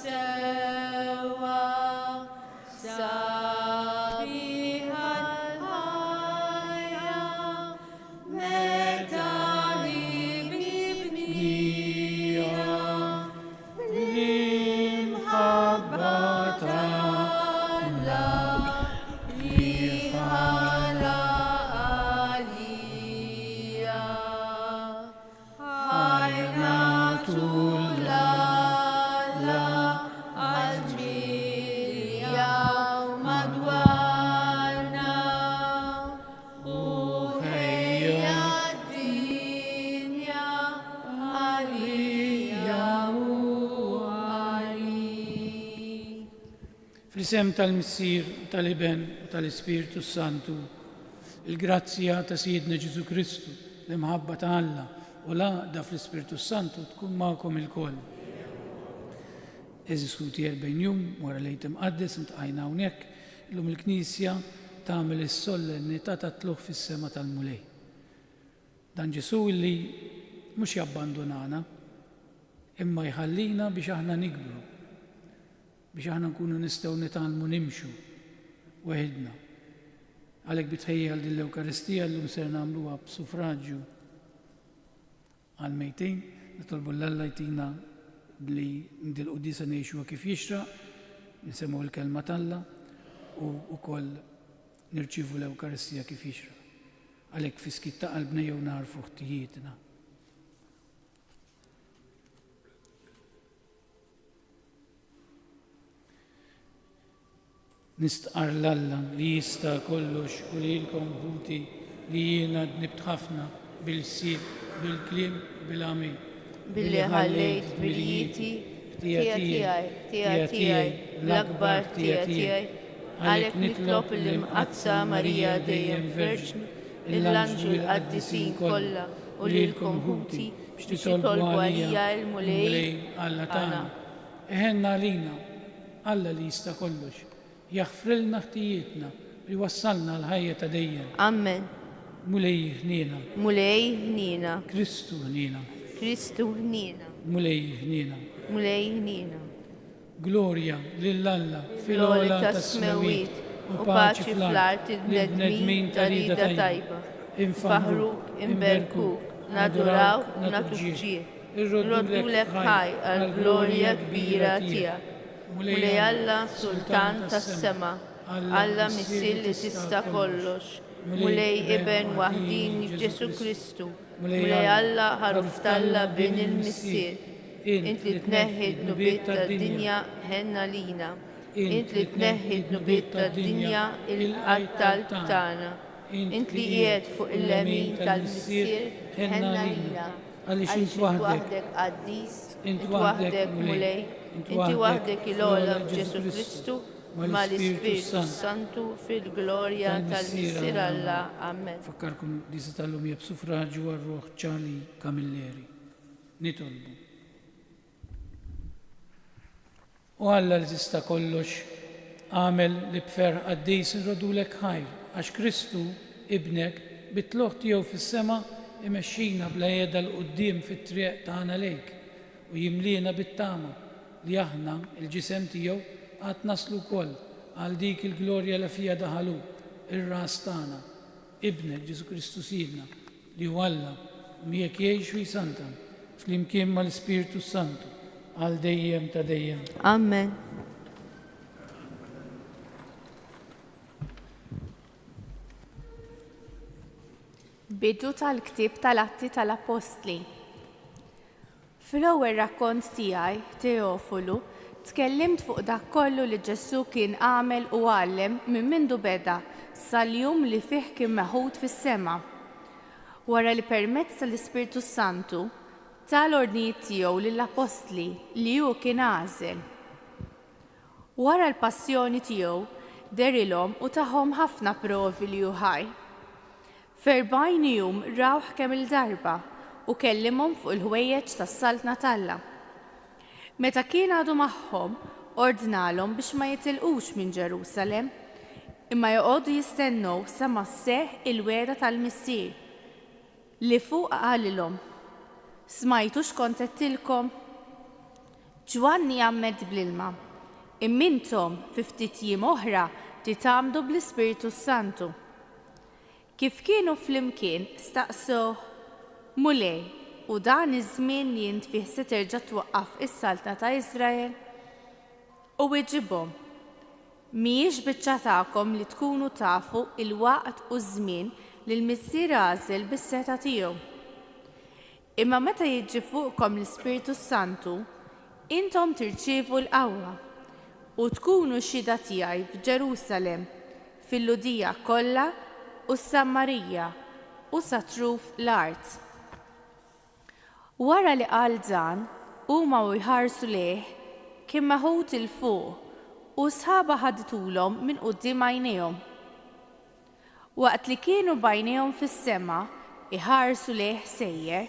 sewa sabiħa l-ħajja meta nibnija bl-imħabba t'Allah li ħala għalija ħajnatullah Fl-isem tal-Missier, tal-Iben u tal-Ispiritu Santu, il-grazzja ta' Sidna Ġesu Kristu, l-imħabba ta' Alla u l-għaqda fl-Ispiritu Santu tkun magħkom il-koll. Eżis ħutier bejn jum, wara lejt imqaddes intqajna hawnhekk, illum il-Knisja tagħmel is-solennità tat-tluħ fis-sema tal-Mulej. Dan Ġesu li mhux jabbandunana, imma jħallina biex aħna nikbru, biex aħna nkunu nistgħu nitgħallmu nimxu weħidna. Għalhekk bitħejja għal din l-Ewkaristija llum ser nagħmluha b'suffraġġju għall-mejtejn, nitolbu l-Alla jtina li ndil-qudisa ngħixuha kif jixraq, nisemgħu l-kelma tAlla u wkoll nirċievu l-Ewkaristija kif jixraq. Għalhekk fi skit ta' qalbna jew narfu ħtijietna. Nistqar l-Alla li jista' kollox u lilkom ħuti li jiena dnibt ħafna bil-sib, bil-kliem, bil-għamil. Billi ħallejt bil-jieti tiegħi, l-akbar tiegħi, għalhekk nitlob l-imqazza Marija dejjem Verġni, l-anġlu l-qaddisin kollha u lilkom ħuti biex titolbu għalija l-mulej Alla tagħna. Eħenna għalina, Alla li jista' kollox, jaħfrilna ħtijietna li wassalna l-ħajja ta' dejjem. Amen. Mulej ħniena. Mulej ħniena. Kristu ħniena. Kristu ħniena. Mulej ħniena. Mulej ħniena. Glorja lill-Alla fil-għola ta' smewiet u paċi fl-art il-bnedmin ta' rida tajba. Infaħruk, imberkuk, nadurawk, natuġġiek. Irroddulek ħaj għal-glorja kbira tiegħek. Mulej Alla Sultan tas-sema, Alla Missier li tista' kollox. Mulej Iben waħdin Ġesu Kristu. Mulej Alla ħaruf talla bin il-Missier. Int li tneħħid nubiet tad-dinja ħenna lina. Int li tneħħid nubiet tad-dinja il-qattal tagħna. Int li qiegħed fuq il-lemin tal-Missier ħenna lina. Għaliex int waħdek qaddis, int waħdek mulej, inti waħdek il-għola Ġesu Kristu ma l-Ispiritu Santu fil-glorja tal-Missier Alla. Amen. Fakkarkom disa tal-lum jeb suffraġġju għal-Ruħ Ċarli Camilleri. Nitolbu. U Alla li tista' kollox għamel li b'ferħ qaddis irrodulek ħajr għax Kristu ibnek bit-tluħ tiegħu fis-sema imexxina bla jeda l-qudiem fit-triq tagħna lejk u jimlina bit-tama li aħna il-ġisem tiegħu qatt naslu wkoll għal dik il-glorja li fija daħalu ir-ras tagħna, ibnek Ġesu Kristu Sidna li hu Alla miegħek jgħix u jsantam flimkien mal-Ispiritu Santu għal dejjem ta' dejjem. Amen. Bidu tal-ktieb tal-Atti tal-Apostli. Fil-ewwel rakkont tiegħi, Teofolu, tkellimt fuq dak kollu li Ġesu kien għamel u għallem minn mindu beda sal-jum li fih kien meħud fis-sema. Wara li permezz tal-Ispiritu Santu tal-ordnijiet tiegħu lill-Apostli li hu kien għażel. Wara l-passjoni tiegħu derilhom u tagħhom ħafna provi li hu ħaj. F'40 jum rawh kemm il-darba u kellimhom fuq il-ħwejjeġ tas-saltna talla. Meta kien għadu magħhom, ordnalhom biex ma jitilqux minn Ġerusalemm, imma joqogħdu jistennew sa ma sseħħ il-wegħda tal-Missier li fuq qalilhom: Smajtu x'kont qedtilkom? Ġwanni għammed bl-ilma, immintom fi ftit jiem oħra titgħamdu bl-Ispiritu Santu. Kif kienu flimkien staqsuh, mulej, u dan iż-żmien li int fih se terġa' twaqqaf is-saltna ta' Iżrael? U iġibhom, mhijiex biċċa tagħkom li tkunu tafu il-waqt u żmien li l-Missier għażel bis-seta tiegħu. Imma meta jiġi fuqkom l-Ispiritu Santu, intom tirċievu l-qawwa u tkunu xhieda tiegħi f'Ġerusalemm, fil-Ludija kollha u s-Sammarija u sa truf l-art. Wara li qal dan, huma jħarsu lejh kien maħut il fuq u sħaba ħadtulhom minn quddiem għajnejhom. Waqt li kienu bajnejhom fis-sema iħarsu lejh sejjer,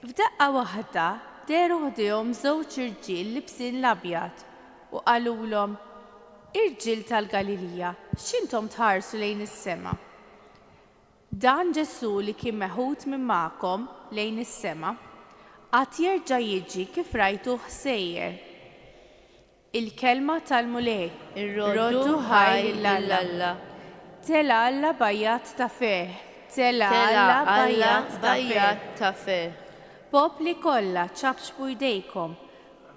f'daqqa waħda deru ħdejhom żewġ irġiel libsin l-abjad u qalulhom, irġiel tal-Galilija, x'intom tħarsu lejn is-sema? Dan Ġesu li kien meħud minn magħkom lejn is-sema qatt jerġa' jiġi kif rajtuh sejjer. Il-kelma tal-mulej, Ir-roddu ħaj l-Alla. Tela Alla bajjat ta' feħ, tela Alla bajjat ta' feħ. Popli kollha ċabxbu jdejkom,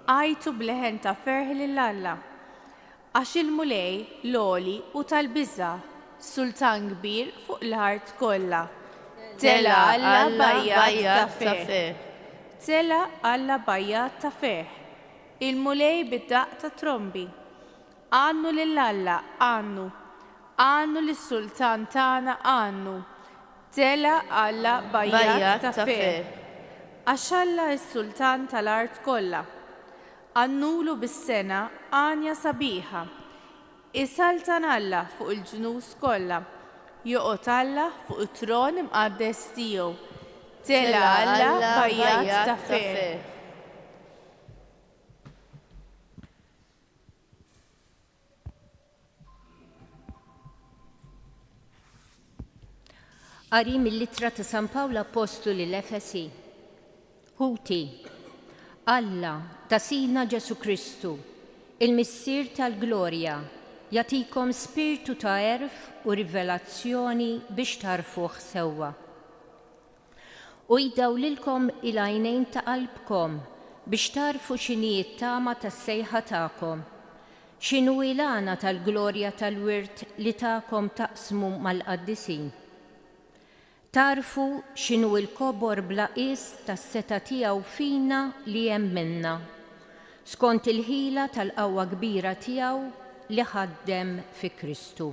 għajtu bleħen ta' ferħ lill-Alla. Għax il-mulej l-oli u tal-biża, sultan kbir fuq l-art kollha. Tela Alla bajjat ta' feħ. Tela Alla bajjat ta' feħ. Il-mulej bid-daq ta' trombi. Għannu lill-Alla, għannu lis-sultan tagħna għannu. Tela Alla bajjat ta' feħ. Għaxalla il-sultan tal-art kollha. Għannulu bis-sena għanja sabiħa. Isaltan Alla fuq il-ġnus kollha. Joqgħod Alla fuq it-tron imqaddes tiegħu. Tela Alla bajjat ta' feħ. Qari mill-Littra ta' San Pawlu Apostoli l-Efesi. Ħuti, Alla ta' Sina Ġesu Kristu, il-Missier tal-Glorja, jagħtikom spiritu ta' erf u rivelazzjoni biex tarfuh sewwa. U jdaw lilkom il-għajnejn ta' qalbkom biex tarfu x'inhi t-tama tas-sejħa tagħkom, x'inhu il-għana tal-glorja tal-wirt li tagħkom taqsmu mal-qaddisin. Tarfu x'inhu l-kobor bla qis tas-seta tiegħu fina li hemm minna, skont il-ħila tal-qawwa kbira tiegħu li ħaddem fi Kristu.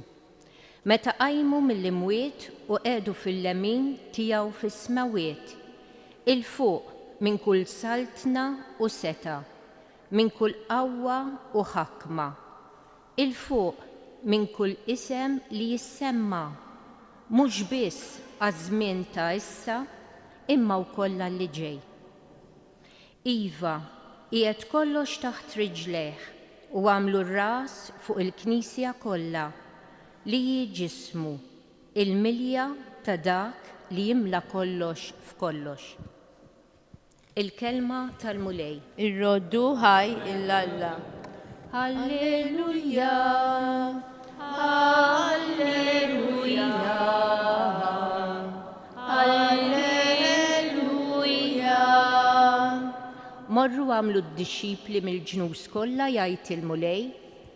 Meta qajmu mill-imwiet u qiegħdu fil-lemin tiegħu fis-smawiet, il-fuq minn kull saltna u seta, minn kull qawwa u ħakma, il-fuq minn kull isem li jissemma, mhux biss għaż-żmien ta' issa, imma wkoll li ġej. Iva, qiegħed kollox taħt riġlejh u għamlu r-ras fuq il-Knisja kollha li hi ġismu, il-milja ta' dak li jimla kollox f'kollox. Il-kelma tal-mulej. Ir-roddu ħaj l-Alla. Halleluja, halleluja, halleluja. Morru għamlu d-disċipli mill-ġnus kollha jgħid il-mulej,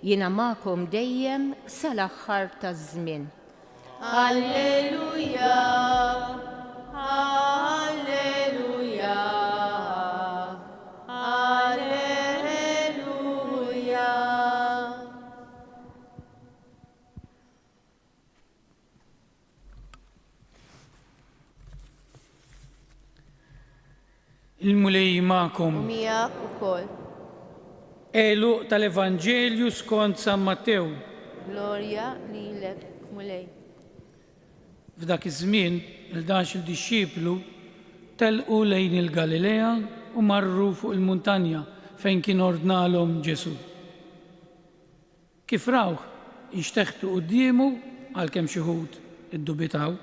jiena magħkom dejjem sal-aħħar taż-żmien. Halleluja, halleluja, halleluja. Il-mulej magħkom. Miegħek ukoll. Eluq tal-Evanġelju skont San Mattew. Glorja lilek, mulej. F'dak iż-żmien il-11 disċiplu telqu lejn il-Galilea u marru fuq il-muntanja fejn kien ordnalhom Ġesu. Kif rawh jixteħtu qudiemu għalkemm xi ħud iddubitaw,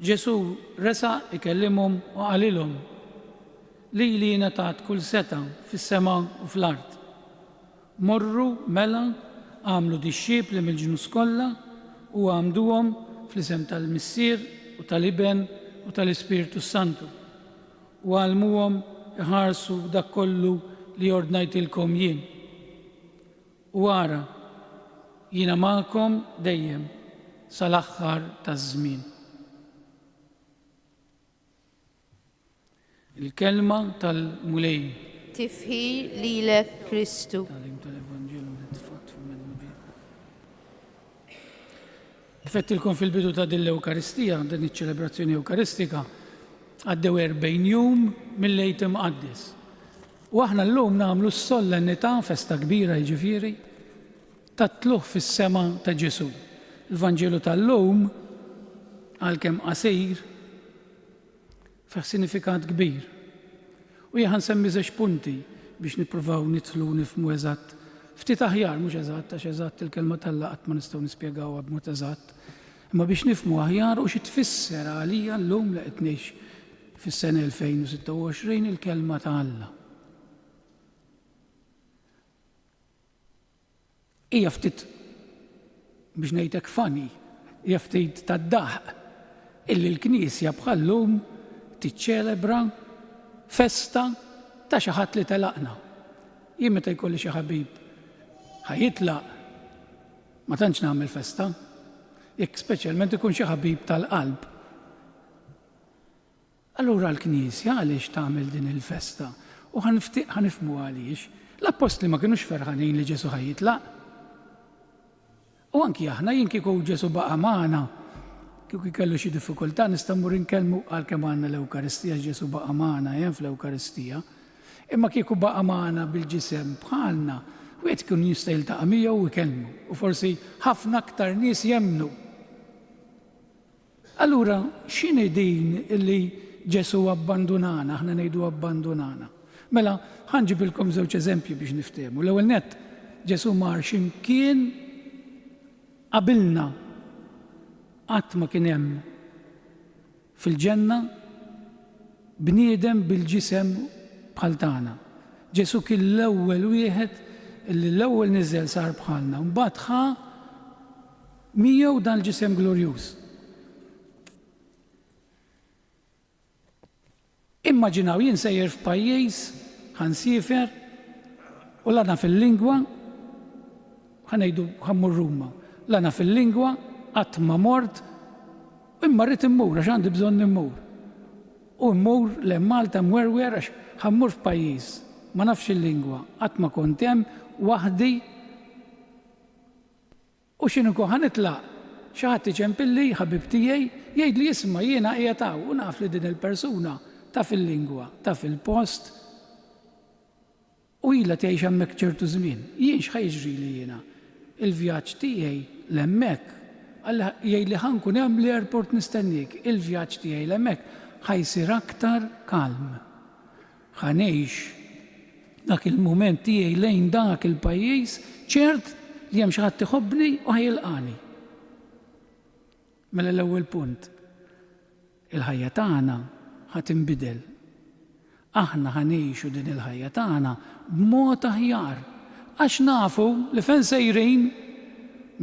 Ġesu resaq ikellimhom u qalilhom: li ngħatat kull seta fis-sema u fl-ard. Morru mela għamlu dixxieb li mill-ġnus kollha u għamduhom fl-isem tal-Missier u tal-Iben u tal-Ispiritu Santu u għalmuhom iħarsu dak kollu li ordnajtilkom jien. U ara jiena magħkom dejjem sal-aħħar taż-żmien. Il-kelma tal-mulej. Tifħir lilek Kristu. Fettilkom fil-bidu ta' dil-Ewkaristija, din iċ-ċelebrazzjoni Ewkaristika, għaddew 40 jum mill-lejt imqaddis. U aħna llum nagħmlu s-solennità, festa kbira jiġifieri, tat-tluħ fis-sema ta' Ġesu. Il-Vanġelu tal-lum għalkemm qasir fih sinifikat kbir. U jien ħansemmi żewġ punti biex nippruvaw nidħlu nifhmu eżatt. Ftit aħjar mhux eżatt għax eżatt il-kelma tal-laqgħa qatt ma nistgħu nispjegawha b'mod eżatt. Imma biex nifhmu aħjar u xi tfisser għalija llum li qed ngħix fis-sena 2026 il-kelma ta' Alla. Hija ftit biex ngħidlek funny, hija ftit tad-daħq illi l-Knisja bħallum tiċċelebra festa ta' xi ħadd li telaqna. Jien meta jkolli xi ħabib ħajitlaq ma tantx nagħmel festa, jekk speċjalment ikun xi ħabib tal-qalb. Allura l-Knisja għaliex tagħmel din il-festa u ħanifhmu għaliex. L-Apostli ma kinux ferħanin li Ġesu ħajitlaq. U anki aħna jien kieku Ġesu baqa' magħna, kieku jkellu xi diffikultà nistgħu mmur inkellmu għalkemm għandna l-Ewkaristija Ġesu baqa' magħna fl-Ewkaristija. Imma kieku baqa' magħna bil-ġisem bħalna, wieħed kien jista' jiltaqa' miegħu u jkellmu, u forsi ħafna aktar nies jemmnu. Allura x'inhi din illi Ġesu abbandunana, aħna ngħidu abbandunana. Mela ħanġibilkom żewġ eżempji biex niftehmu. L-ewwel nett Ġesu mar x'imkien qabilna qatt ma kien hemm fil-ġenna bniedem bil-ġisem bħal tagħna. Ġesu kien l-ewwel wieħed illi l-ewwel niżel sar bħalna, mbagħad ħa miegħu dan il-ġisem glorjuż. Immaġinaw jien sejjer f'pajjiż ħansifer u lana fil-lingwa ħanejdu ħammur Ruma. Lana fil-lingwa qatt ma mort imma rrid immur għax għandi bżonn immur. U mmur lejn Malta mwerwer għax ħammur f'pajjiż ma nafx il-lingwa, qatt ma kont hemm waħdi u x'inhu ħanitlaq xi ħadd iċempilli ħabib tiegħi jgħidli isma' jiena qiegħed hawn u naf li din il-persuna taf il-lingwa, taf il-post u ilha tgħix hemmhekk ċertu żmien. Jien x'ħajġri li jiena il-vjaġġ tiegħi l-hemmhekk jgħidli ħankun hemm l-airport nistennik, il-vjaġġ tiegħi l-hemmhekk ħajsir aktar kalm. Ħanejx dak il-mument tiegħi lejn dak il-pajjiż ċert li hemm xi ħadd iħobbni u ħajilqani. Mela l-ewwel punt. Il-ħajja tagħna ħadd inbidel. Aħna ħanejxu din il-ħajja tagħna b'mod aħjar għax nafu li fejn sejrin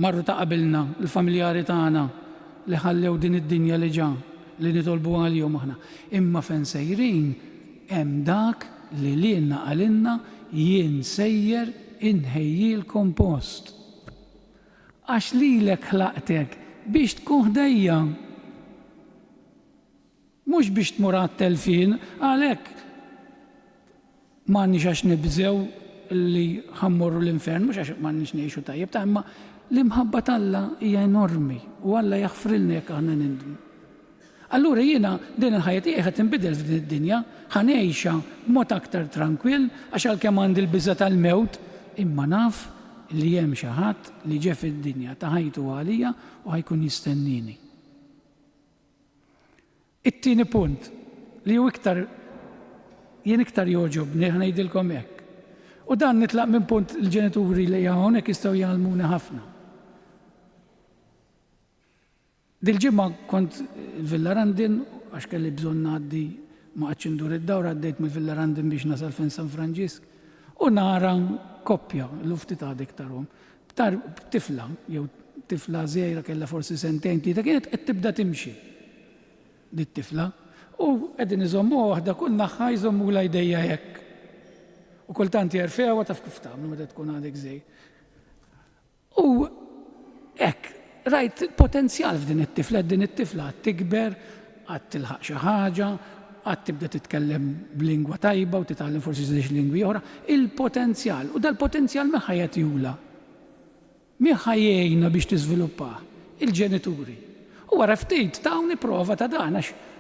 marru ta' qabilna il-familjari tagħna li ħallew din id-dinja li ġa li nitolbu għalihom aħna. Imma fejn sejrin hemm dak li lienna għalinna jien sejjer inħejjilkom post. Għax lilek ħlaqtek biex tkun ħdejja. Mhux biex tmur għat-telfin, għalhekk m'għandniex għax nibżew li ħammorru l-infern, mhux għax m'għandniex ngħixu tajjeb, ta' imma l-imħabba t'Alla hija enormi u Alla jaħfrilna jekk aħna nindmu. Allura jiena din il-ħajja tiegħi ħadd inbidel f'din id-dinja, ħanejxa b'mod aktar tranquill għax għalkemm għandi l-biża tal-mewt, imma naf li hemm xi ħadd li ġie fid-dinja ta' ħajtu għalija u ħajkun jistennini. It-tieni punt li hu jien iktar joġobni ngħidilkom hekk. U dan nitlaq minn punt il-ġenituri li hawnhekk jistgħu jgħalmuna ħafna. Dil-ġimgħa kont il-Villa Randin għax kelli bżonn ngħaddi Ma għadx indur id-dawra għaddejt mill-Villa Randin biex nasal fin San Franġisk u nara koppja l-ufti ta' diktarum. Tifla, jew tifla żgħira kellha forsi sentejn tlieta kienet qed tibda timxi. Dit-tifla u qegħdin iżommu waħda kull naħa jżommu la jdejja hekk. U kultant jerfewa taf kif tagħmlu meta tkun għadek żej. U hekk rajt potenzjal f'din it-tifla, din it-tifla għad tikber, għad tilħaq xi ħaġa, għad tibda titkellem b'lingwa tajba u titgħallem forsi żewġ lingwi oħra, il-potenzjal. U dal-potenzjal min ħajjatihula. Min ħajjejna biex tiżviluppah? Il-ġenituri. U wara ftit tawni prova ta' dan għax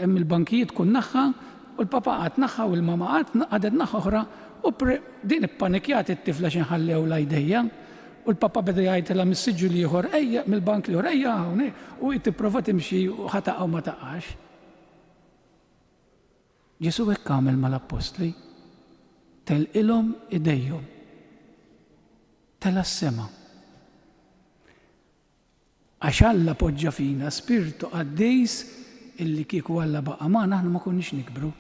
hemm il-bankijiet kun naħħa u l-papa qatt naħħa u l-mama qadet naħħa oħra u din ippanikjat it-tifla xi nħallew la jdejja. U l-papa beda jgħidilha mis-siġġu li ieħor ejja mill-bank li ieħor ejja hawnhekk u tipprova timxi u ħataqgħu ma taqax. Ġesu hekk għamel mal-Apostli, telqilhom idejhom, tela s-sema. Għax Alla poġġa fina spiritu għaddejs illi kieku Alla baqa' magħna aħna ma konniex nikbru.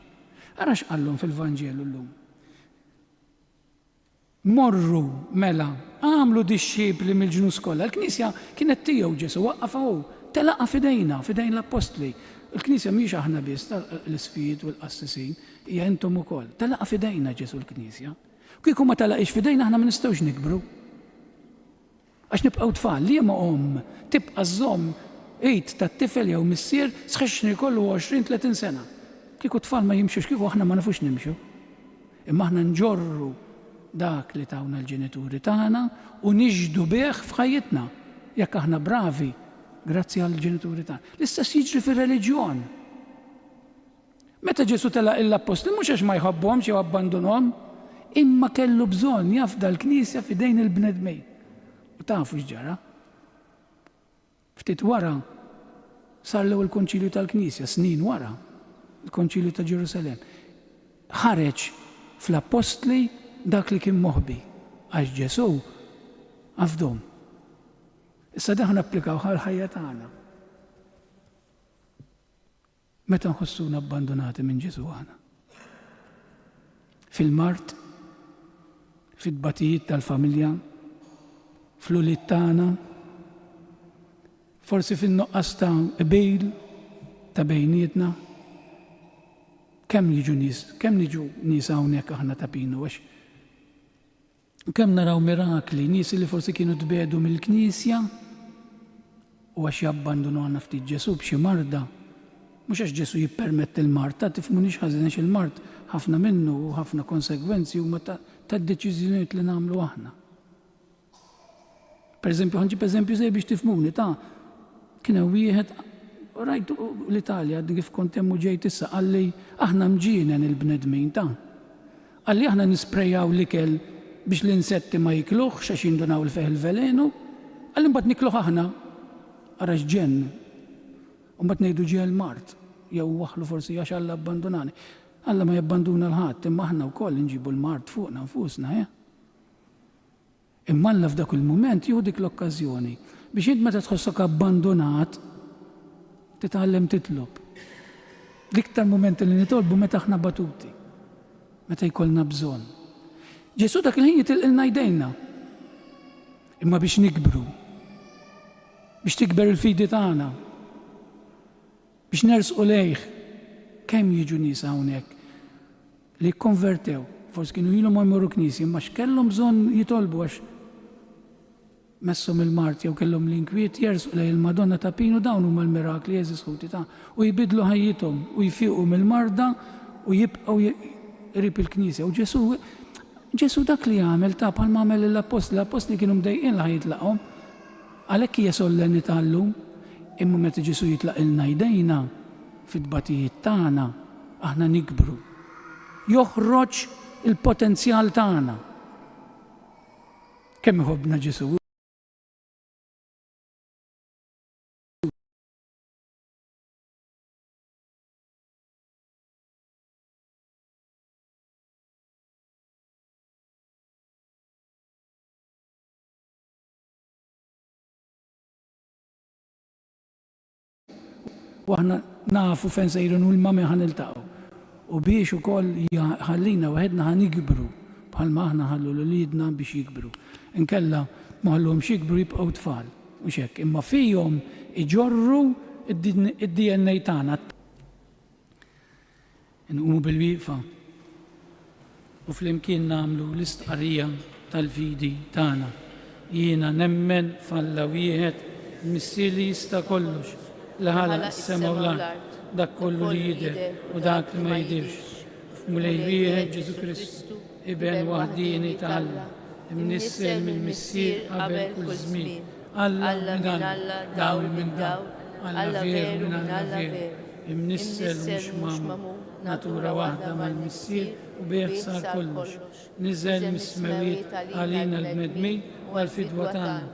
Ara x'qallhom fil-Vanġelu llum. Morru mela, għamlu dixxiepli mill-ġnus kollha. L-Knisja kienet tiegħu Ġesu waqqafha telaqa' fidejn l-Apostli. Il-Knisja mhix aħna biss l-isfijiet u l-qassisin, hija intom ukoll. Telaqa' fidejna Ġesu l-Knisja. Kieku ma telaqix fidejna aħna ma nistgħux nikbru. Għax nibqgħu tfal li ma tibqa' żomm ejt tat-tifel jew missier sħexxni kollu 20-30 sena. Kieku tfal ma jimxux, kieku aħna ma nafux nimxu. Imma aħna nġorru dak li tawna l-ġenituri tagħna u niġdu bih f'ħajjitna jekk aħna bravi grazzi għall-ġenituri tagħna. L-istess jiġri fir-reliġjon. Meta Ġesu telaq l-Apostli mhux għax ma jħobbhomx jew abbandunhom, imma kellu bżonn jafda l-Knisja f'idejn il-bnedmejn. U tafu x'ġara? Ftit wara sar l-ewwel konċilju tal-Knisja, snin wara il-Konċilju ta' Ġerusalem. Ħareġ fl-Apostli dak li kien moħbi, għax Ġesu għafdhom. Issa daħna applikaw ħal-ħajja tagħna. Meta nħossuna abbandonati minn Ġesu għana. Fil-mart, fid-batijiet tal-familja, fl-uliet tagħna, forsi fin-nuqqas ta' qbil ta' bejnietna, kemm jiġu nies hawnhekk aħna tapinu għax kemm naraw mirakli, nies li forsi kienu tbedu mill-Knisja u għax jabbandunaw għandna ftit Ġesu b'xi marda. Mhux għax Ġesu jippermetti l-mart, tifhmunix ħażin għax il-mart ħafna minnu u ħafna konsegwenzi huma tad-deċiżjonijiet li nagħmlu aħna. Pereżempju, ħanġib eżempju żej biex tifhmuni kien hemm wieħed rajtu l-Italja kif kont hemm u ġejt issa qalli aħna mġienen il-bnedmin Qalli aħna nisprejjaw l-ikel biex l-insetti ma jikluħx għax jindunaw l-feħ il-velenu, għalli mbagħad nikluħ aħna ara x'ġenn. U mbagħad ngħidu ġie l-mart, jew waħlu forsi għax Alla abbandunani. Alla ma jabbanduna l-ħadd, imma aħna wkoll nġibu l-mart fuqna nfusna, Imma Alla f'dak il-mument jieħu dik l-okkażjoni biex int meta tħossok abbandunat titgħallem titlob. L-iktar mument li nitolbu meta aħna batuti, meta jkollna bżonn. Ġesu dak il-ħin jitilqilna jdejna. Imma biex nikbru, biex tikber il-fidi tagħna, biex nersqu lejh, kemm jiġu nies hawnhekk li jikkonvertew, forsi kienu ilhom ma jmorru knisja, imma x'kellhom bżonn jitolbu għax messhom il-mart jew kellhom l-inkwiet jersqu lejn il-Madonna ta' Pinu dawn huma l-mirakli jeżiskuti ta' u jbidlu ħajjithom u jfiqu mill-marda u jibqgħu qrib il-Knisja. U Ġesu dak li għamel ta' bħalma għamel l-Apostli kienu mdejqin li ħajitlaqhom. Għalhekk hija sollenità llum, imma meta Ġesu jitlaqilna jdejna fid-batijiet tagħna aħna nikbru. Joħroġ il-potenzjal tagħna. Kemm iħobbna Ġesu. U aħna nafu fejn sejrun u l-mami ħan iltaqgħu. U biex ukoll ħallina waħedna ħan jikbru bħalma aħna ħallu l-lidna biex jikbru. Inkella ma ħallhomx jikbru jibqgħu tfal. Mhux hekk, imma fihom iġorru id-DNA tagħna. Nqumu bil-wieqfa u flimkien nagħmlu l-istqarrija tal-fidi tagħna. Jiena nemmen f'Alla wieħed missier li jista' kollox li ħalaq is-sema u l-ard, dak kollu li jidher u dak li ma jidhirx. F'Mulej wieħed Ġesu Kristu, iben waħdini ta' Alla, imnissel mill-missier qabel kull żmien. Alla minn Alla, dawl minn dawl, Alla veru minn Alla veru, imnissel mhux magħmul, natura waħda mal-missier u bih sar kollox. Niżel mis-smawiet għalina l-bnedmin u għal-fidwa tagħna.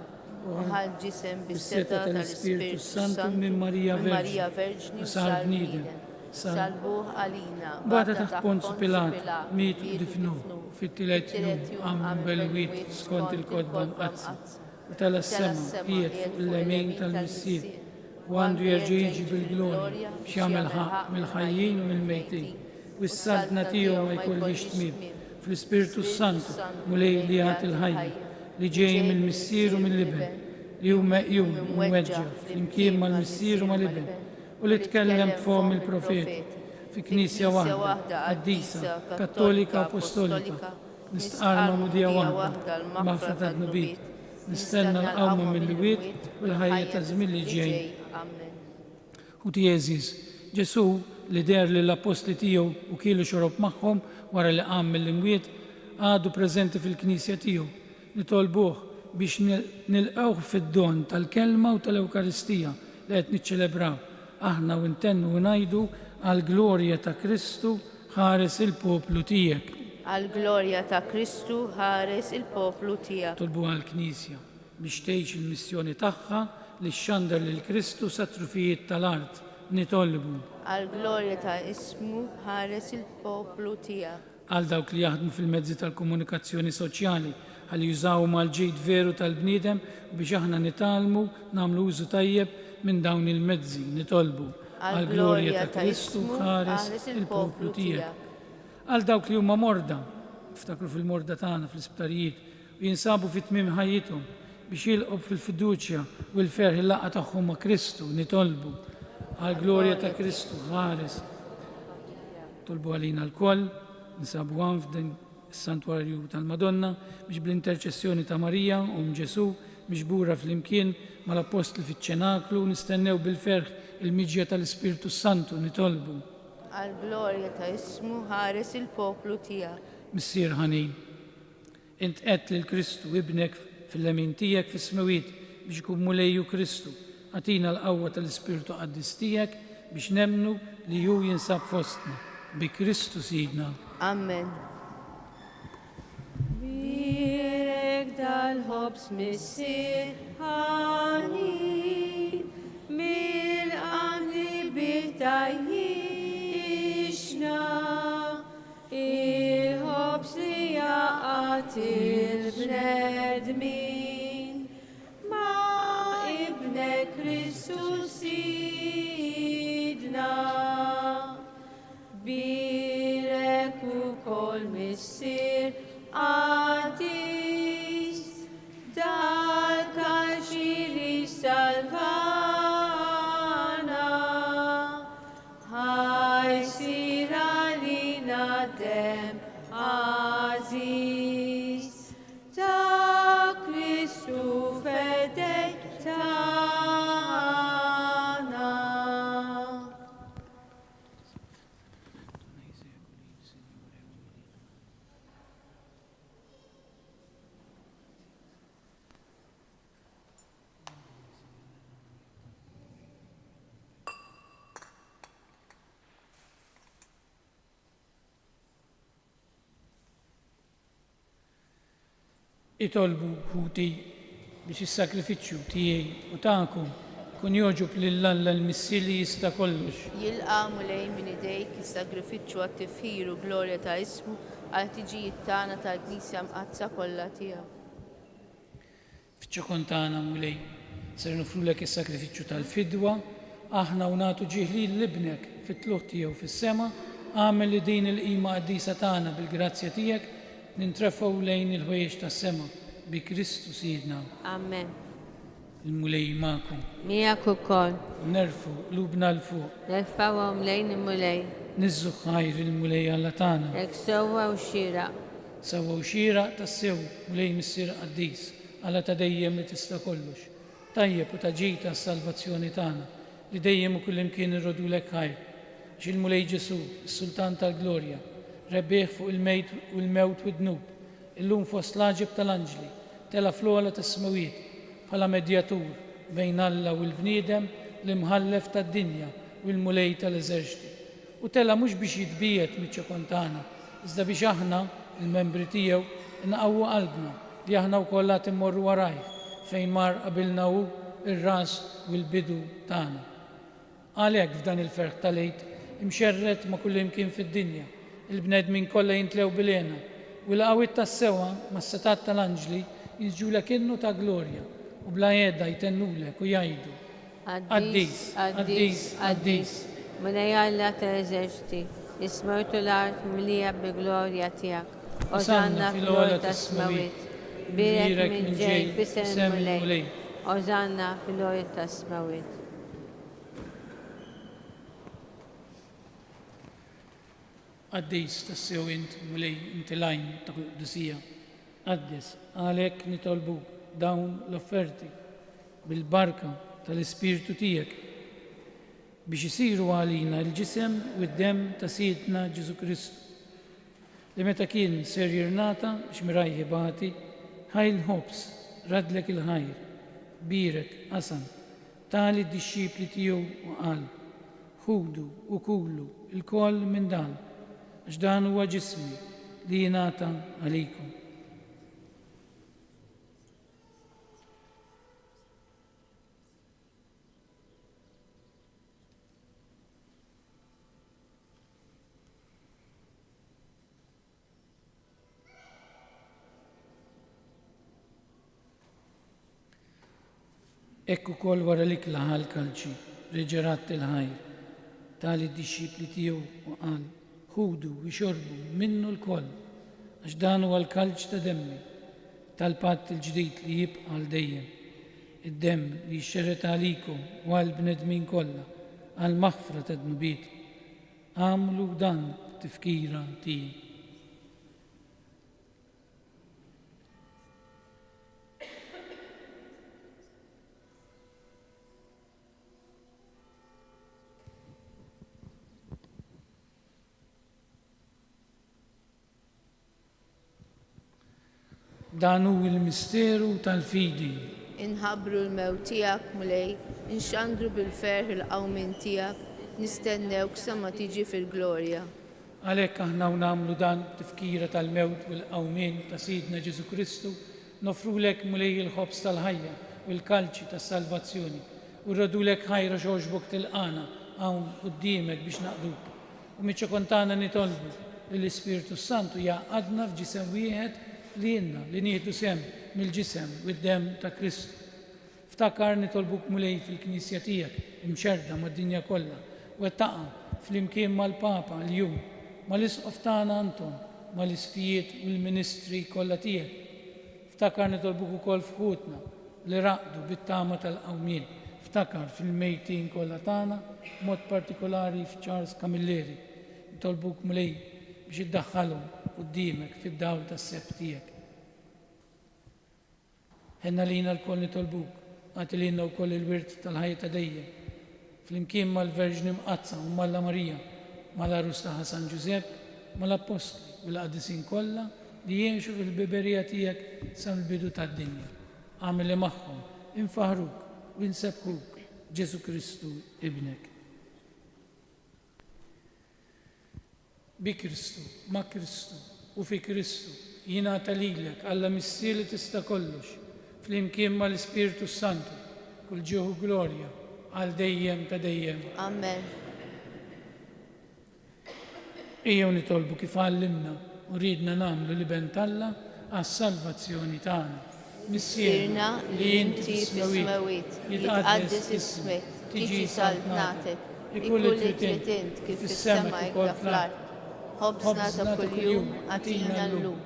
وħal ġisem bis-seta tal-Ispiritu Santu minn Marija Verġni u sar bniedem. Salbuh għalina. Bada taħt Ponz Pilat, miet u difnuh, fit-tielet jum għamlu bel-wiet skont il-kodba mqazzi. U tal-sema qiegħed fuq il-lemin tal-missier u għandu jerġa' jiġi bil-glorja x'jagħmel ħaq mill-ħajjin u mill-mejtin. U s-saltna tiegħu ma jkollix tmiem fl-Ispiritu Santu mulej li jagħti il-ħajja li ġej mill-missier u mill-liben li hu meqjum u mweġġa flimkien mal-missier u mal-liben u li tkellem b'fom il-profeti fi knisja waħda qaddisa kattolika apostolika nistqarma mudija waħda l-maħfra ta' dnubiet nistenna l-qawma mill-wiet u l-ħajja ta' żmien li ġej. U Jeżis, Ġesu li der li l-apostli tiegħu u kielu xorob magħhom wara li qam mill-imwiet għadu preżenti fil-knisja tiegħu. Nitolbuh biex nilqgħuh fid-don tal-kelma u tal-Ewkaristija li qed niċċelebraw. Aħna u intennu u ngħidu għall-glorja ta' Kristu ħares il-poplu tiegħek. Għall-glorja ta' Kristu ħares il-poplu tiegħek. Tolbu għall-Knisja biex tgħix il-missjoni tagħha li xxandar lil Kristu sat-trufijiet tal-art. Nitolbu għall-glorja ta' ismu ħares il-poplu tiegħek. Għal dawk li jaħdmu fil-mezzi tal-komunikazzjoni soċjali ħalli jużaw mal-ġid veru tal-bniedem u biex aħna nitalmu nagħmlu użu tajjeb minn dawn il-mezzi. Nitolbu għall-glorja ta' Kristu ħares il-poplu tiegħek. Għal dawk li huma morda, iftakru fil-morda tagħna fl-isptarijiet u jinsabu fit-tmiem ħajjithom biex jilqgħu fil-fiduċja u l-ferħ il-laqgħa tagħhom ma' Kristu. Nitolbu għall-glorja ta' Kristu ħares. Tolbu għalina l-koll nisabu għan f'din is-santwarju tal-Madonna biex bl-interċessjoni ta' Marija Ġesu biex bura fl-imkien mal-apostli fiċ-ċenaklu nistennew bil-ferħ il-miġja tal-Ispiritu Santu. Nitolbu għall-glorja ta' ismu ħares il-poplu tiegħek. Missier ħanin, int qed lil Kristu ibnek fil-lemin tiegħek fis-smawiet biex ikun mulejju Kristu. Għatina l-qawwa tal-Ispiritu Qaddis tiegħek biex nemnu li hu jinsab fostna bi Kristu Sidna. Amen. Birek dal-ħobs missier ħanin mill-qamli bitajjixna il-ħobs li jaqat il-bnedmin ma' ibne Kristu Sidna. Birek ukoll missier Qaddis dal-kalxi li salvana ħajsir għalina dem Aziz ta' Kristu fedek tagħna. Itolbu ħuti biex is-sakrifiċċju tiegħi u tagħkom kun joġob lill-Alla l-missier li jista' kollox. Jilqa' mulej minn idejk is-sagrifiċċju għat-tifħir u glorja ta' ismu għal tiġijiet tagħna tal-Knisja mqazza kollha tiegħu. Fiċ-ċokon tagħna mulej ser nofrulek is-sakrifiċċju tal-fidwa aħna u nagħtu ġieħlil libnek fit-tluħ tiegħu fis-sema, għamel li din il-qima qaddisa tagħna bil-grazzja tiegħek nintrefgħu lejn il-ħwejjeġ tas-sema bi Kristu Sidna. Amen. Il-mulej magħkom. Miegħek ukoll. Nerfu lubna l-fuq. Nerfawhom lejn il-mulej. Nizzu ħajr il-mulej Alla tagħna. Hekk sewwa u xieraq. Sewwa u xieraq tas-sew mulej missier qaddis Alla ta' dejjem li tista' kollox. Tajjeb u taġid tas-salvazzjoni tagħna li dejjem u kullimkien irrodulek ħajr. Il-mulej Ġesu, is-Sultan tal-Glorja, rebbieħ fuq il-mejt u l-mewt u d-dnub, illum fost l-aġib tal-anġli, tela fl-ogħla tas-smawiet bħala medjatur bejn Alla u l-bniedem l-imħallef tad-dinja u l-mulej tal-eżerċiti. U tela mhux biex jitbiet miċ-ċekon tagħna, iżda biex aħna, il-membri tiegħu, inqawwu qalbna li aħna wkoll qed immorru warajh fejn mar qabilna hu ir-ras u l-bidu tagħna. Għalhekk f'dan il-ferħ tal-għid imxerret ma' kullimkien fid-dinja, il-bnedmin kollha jintlew bil-għena u l-qawwiet tas-sewa mas-setat tal-anġli jiġġulek innu ta' glorja u bla jedda jtennulek u jgħidu Qaddis, qaddis, qaddis. Mulej Alla tal-eżerċiti, ismertu l-art mlija bi-glorja tiegħek. Ożanna fil-ogħla tas-smawiet. Birek minn ġej f'isem il-mulej. Ożanna fil-ogħla tas-smawiet. Qaddis tas-sew int mulej inti lajn ta' qudusija. Qaddis għalhekk nitolbuk dawn l-offerti bil-barka tal-Ispirtu tiegħek biex isiru għalina l-ġisem u d-dem ta' Sidna Ġesu Kristu li meta kien ser jirnata biex mirajħi bagħti ħajl ħobs radlek il-ħajr birek qasam tali d-dixxipli tiegħu u qal ħudu u kullu il-koll minn dan għax dan huwa ġismi li jingħata għalikom. Ekku kol wara lik laħal kalċi, reġerat il-ħajr, tali d-dixxipli tiegħu u qal ħudu u xorbu minnu l-koll, għax dan huwa l-kalċ ta' demmi, tal-patt il-ġdid li jibqa' għal dejjem. Id-demm li jxerret għalikom u għal-bnedmin kollha għal-maħfra ta' dnubiet. Għamlu dan tifkira tiegħi. Dan hu l-misteru tal-fidi. Inħabbru l-mewt tiegħek mulej, inxandru bil-ferħ il-qawmin tiegħek, nistennewk sa ma tiġi fil-glorja. Għalhekk aħna nagħmlu dan tifkira tal-mewt u l-qawmien ta' Sidna Ġesu Kristu, nofrulek mulej il-ħobs tal-ħajja u l-kalċi tas-salvazzjoni u rradulek ħajra xogħġbok tilqana hawn quddiemek biex naqduk. U miċ-ċekon tagħna nitolbu li l-Ispirtu Santu jgħaqadna f'ġisem wieħed li jenna li nieħdu sem mill-ġisem u d-dem ta' Kristu. Ftakar nitolbuk mulej fil-Knisja tiegħek imxerda mad-dinja kollha u taqa' flimkien mal-Papa l-jum mal-isqof tagħna Anton mal-isfijiet u l-ministri kollha tiegħek. Ftakar nitolbuk ukoll f'ħutna li raqdu bit-tama tal-qawmien. Ftakar fil-mejtin kollha tagħna mod partikolari f'Charles Camilleri. Nitolbuk mulej biex iddaħħalhom qudiemek fid-dawl tas-seb tiegħek. Ħenna lina l-koll nitolbuk, għati lina wkoll il-wirt tal-ħajja ta' dejjem, flimkien mal-Verġni Mqazza u Malla Marija, mal-Arus ta' San Ġusepp, mal-Apostli u l-Qadisin kollha li jgħixu fil-biberija tiegħek sal-bidu tad-dinja. Għamilli magħhom, infaħruk u insebbħuk Ġesu Kristu ibnek. Bi Kristu, ma' Kristu u fi Kristu jingħata lilek Alla missier li tista' kollox flimkien mal-Ispirtu Santu kull ġieħu glorja għal dejjem ta' dejjem. Amen. Ejjew nitolbu kif għallimna u ridna nagħmlu li bent Alla għas-salvazzjoni tagħna. Missierna li inti fis-smawiet jitqaddes ismek, tiġi saltnatek, ikull trid int kif fis-sema jkoll fl-ard. Ħobżna ta' kuljum għatina llum,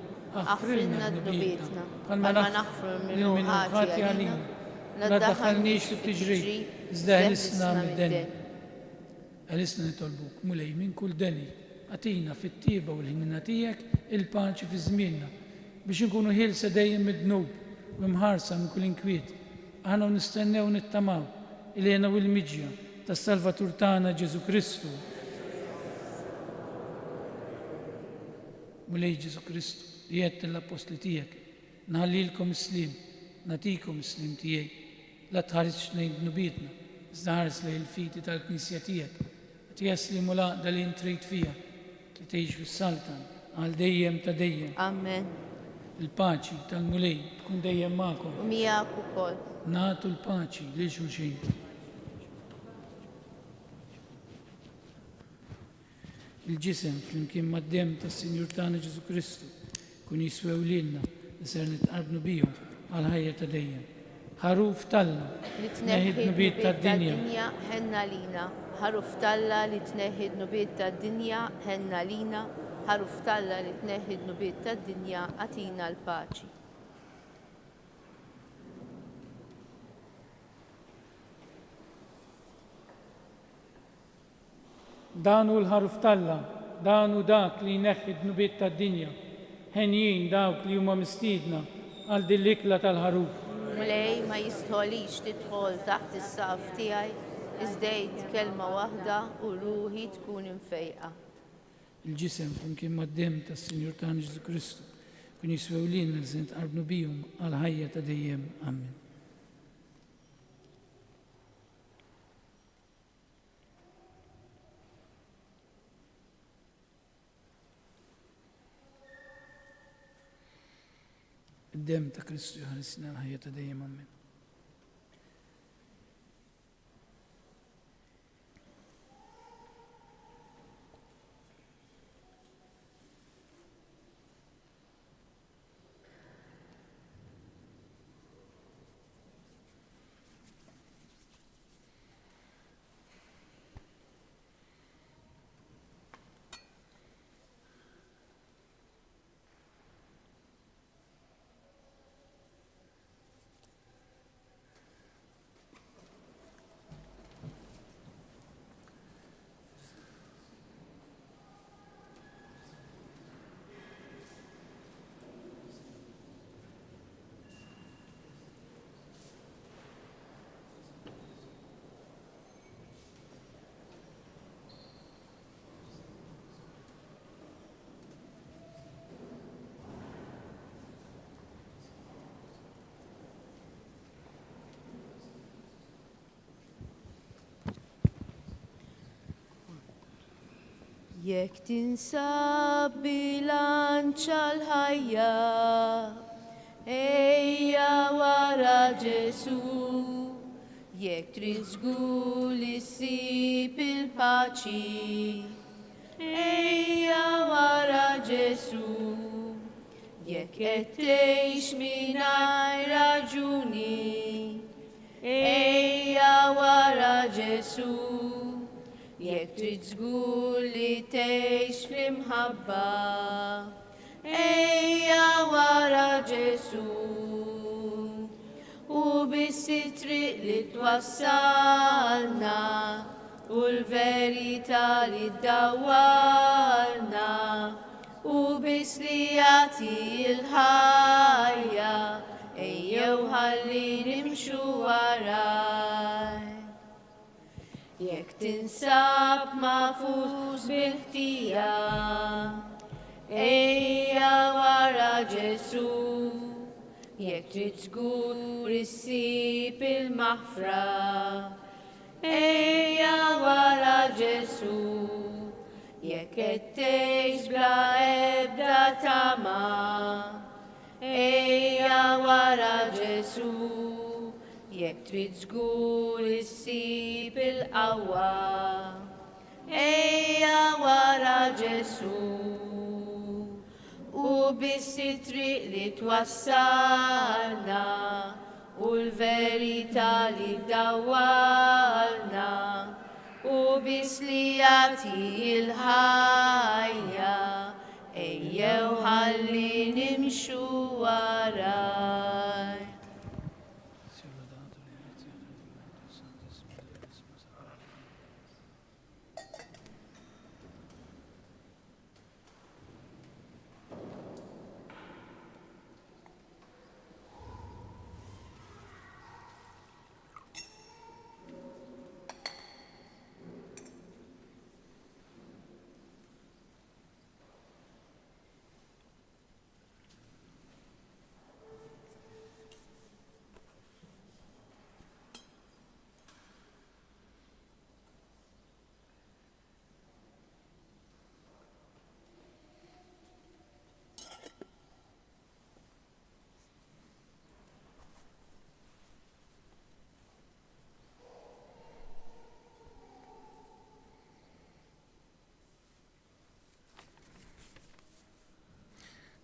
aħfrilna d-nubietna, bħalma naħfru minnu ħati għalina, la ddaħħalniex fit-tiġri, iżda ħlisna mid-deni. Ħlisna nitolbuk mulej minn kull deni, għatina fit-tieba u l-ħinina tiegħek il-paċi fi żmienna biex inkunu ħilsa dejjem mid-dnub u mħarsa minn kull inkwiet. Aħna nistennew nittamaw il-għena u l-miġja tas-Salvatur tagħna Ġesu Kristu. Mulej Ġesu Kristu li għedt l-apostli tiegħek, naħallilkom islim, natikom islim tiegħi, la tħares lejn dnubietna, iżda ħares lejn il-fiti tal-Knisja tiegħek, qed jaslimu laqda li intrejt fija, li tgħix fis-saltan għal dejjem ta' dejjem. Amen. Il-paċi tal-mulej tkun dejjem magħkom. U miegħek ukoll. Nagħtu l-paċi lil xulxin. Il-ġisem flimkien mad-dem tas-Sinjur tagħna Ġesu Kristu kun jiswew lilna li ser nitqarbnu bihom għal ħajja ta' dejjem. Ħaruf talla Li neħid nubiet tad-dinja. ħenna lina. Ħaruf talla li tneħħid nubiet tad-dinja ħenna lina. Ħaruf talla li tneħħid nubiet tad-dinja għatina l-paċi. Danu l-ħaruf talla, danu dak li jneħħid nubiet tad-dinja. Ħenjin dawk li huma mistiedna għal din l-ikla tal-ħaruf. Mulej ma jistħolix tidħol taħt is-saqf tiegħi, iżdejt kelma waħda u ruħi tkun imfejqa. Il-ġisem flimkien mad-dem tas-Sinjur tagħna Ġesu Kristu kun jiswew lilna li se nitqarbnu bihom għal ħajja ta' dejjem. Amen. Id-dem ta' Kristu jħarisna għal ħajja ta' dejjem. Amen. Jekk tinsab bilanċa l-ħajja, ejja wara Ġesu. Jekk trid żgur li ssib il-paċi, ejja wara Ġesu. Jekk qed tgħix mingħajr raġuni, ejja wara Ġesu. Jekk trid żgur li tgħix fl-imħabba, ejja wara Ġesu. U biss it-triq li twassalna u l-verità li ddawwarna u biss li jagħti l-ħajja, ejjew ħalli nimxu waraj. Jekk tinsab mafus bil-ħtija, ejja wara Ġesu. Jekk trid żgur issib il-maħfra, ejja wara Ġesu. Jekk qed tgħix bla ebda tama, ejja wara Ġesu. Jekk trid żgur issib il-qawwa, ejja wara Ġesu. U biss it-triq li twassalna u l-verità li ddawwarna li jagħti l-ħajja, ejjew ħalli nimxu waraj.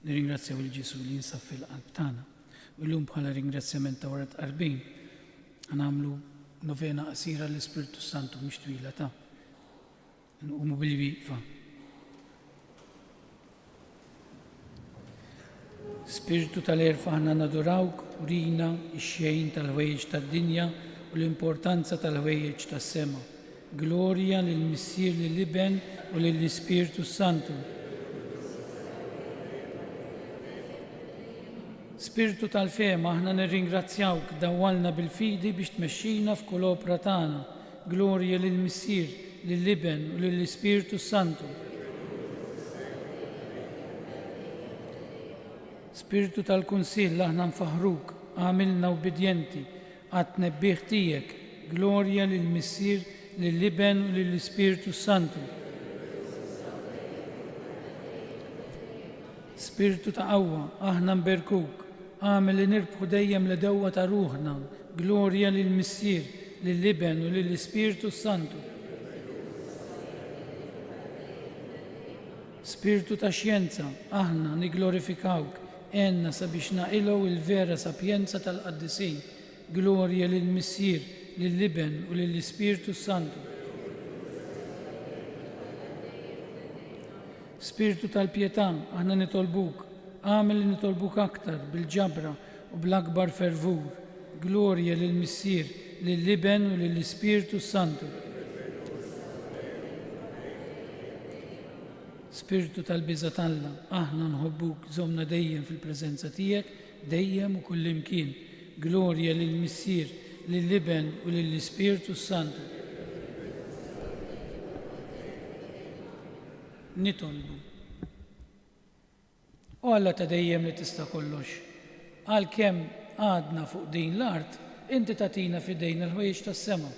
Nirringrazzjaw il-Ġesu li jinsab fil-qalb tagħna. U llum bħala ringrazzjament ta' wara tqarbin għamlu novena qasira l-Ispirtu Santu mhix twila ta' nqumu bil-wieqfa. Spiritu tal-erfa ħanna nadurawk u rina x-xejn tal-ħwejjeġ tad-dinja u l-importanza tal-ħwejjeġ tas-sema. Glorja lill-Missier lill-Iben u lill-Ispirtu Santu. Spiritu tal-fema, aħna nirringrazzjawk dawwalna bil-fidi biex tmexxina f'kull opra tagħna. Glorja lill-Missier, lill-Iben u lill-Ispirtu Santu. Spiritu tal-Kunsill, aħna nfaħruk, għamilna ubidjenti, għat nebbieħ tiegħek. Glorja lill-Missier, lill-Iben u lill-Ispirtu Santu. Spiritu ta' qawwa, aħna nberkuk, għamil li nirbħu dejjem li dewwa ta' ruħna, glorja lill-Missier, lill-Iben u lill-Ispirtu Santu. Spiritu ta' xjenza, aħna niglorifikawk, enna sabiex naqilaw il-vera sapjenza tal-qaddisin, glorja lill-Missier, lill-Iben u lill-Ispirtu Santu. Spiritu tal-pjetà, aħna nitolbuk, għamil li nitolbuk aktar bil-ġabra u bl-akbar fervur. Glorja lill-Missier, lill-Iben u lill-Ispirtu Santu. Spiritu tal-biża' Alla, aħna nħobbuk żomna dejjem fil-preżenza tiegħek, dejjem u kullimkien. Glorja lill-Missier, lill-Iben u lill-Ispirtu Santu. Nitolbu. U Alla ta' dejjem li tista' kollox. Għalkemm għadna fuq din l-art, inti tagħtina f'idejna l-ħwejjeġ tas-sema.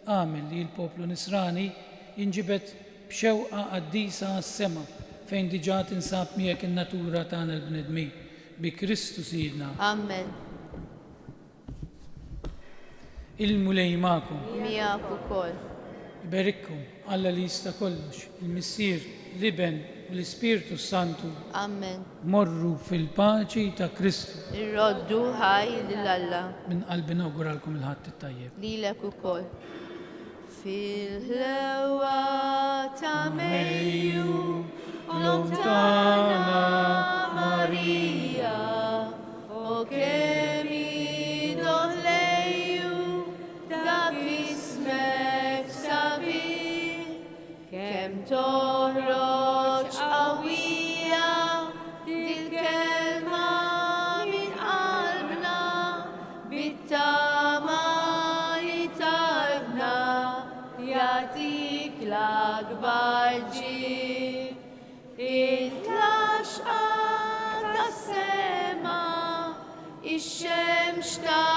Għamel li l-poplu Nisrani jinġibet b'xewqa qaddisa għas-sema fejn diġà tinsab miegħek in-natura tagħna l-bnedmin. Bi Kristu Sidna. Amen. Il-mulej magħkom. Miegħek ukoll. Iberikkom Alla li jista' kollox, il-Missier, l-Iben u l-Ispirtu Santu. Amen. Morru fil-paċi ta' Kristu. Irroddu ħaj lill-Alla. Min qalbi nawguralkom il-ħadd it-tajjeb. Lilek ukoll. Fil-ħlewa ta' Mejju, lontana Marija, o kemm idoħlejju dak ismek sabiħ, kemm toħroġ qawwija dil-kelma min qalbna bit-tama li talbna jagħtik l-akbar ġid. Il-tlaxqa tas-sema ix-xemx ta'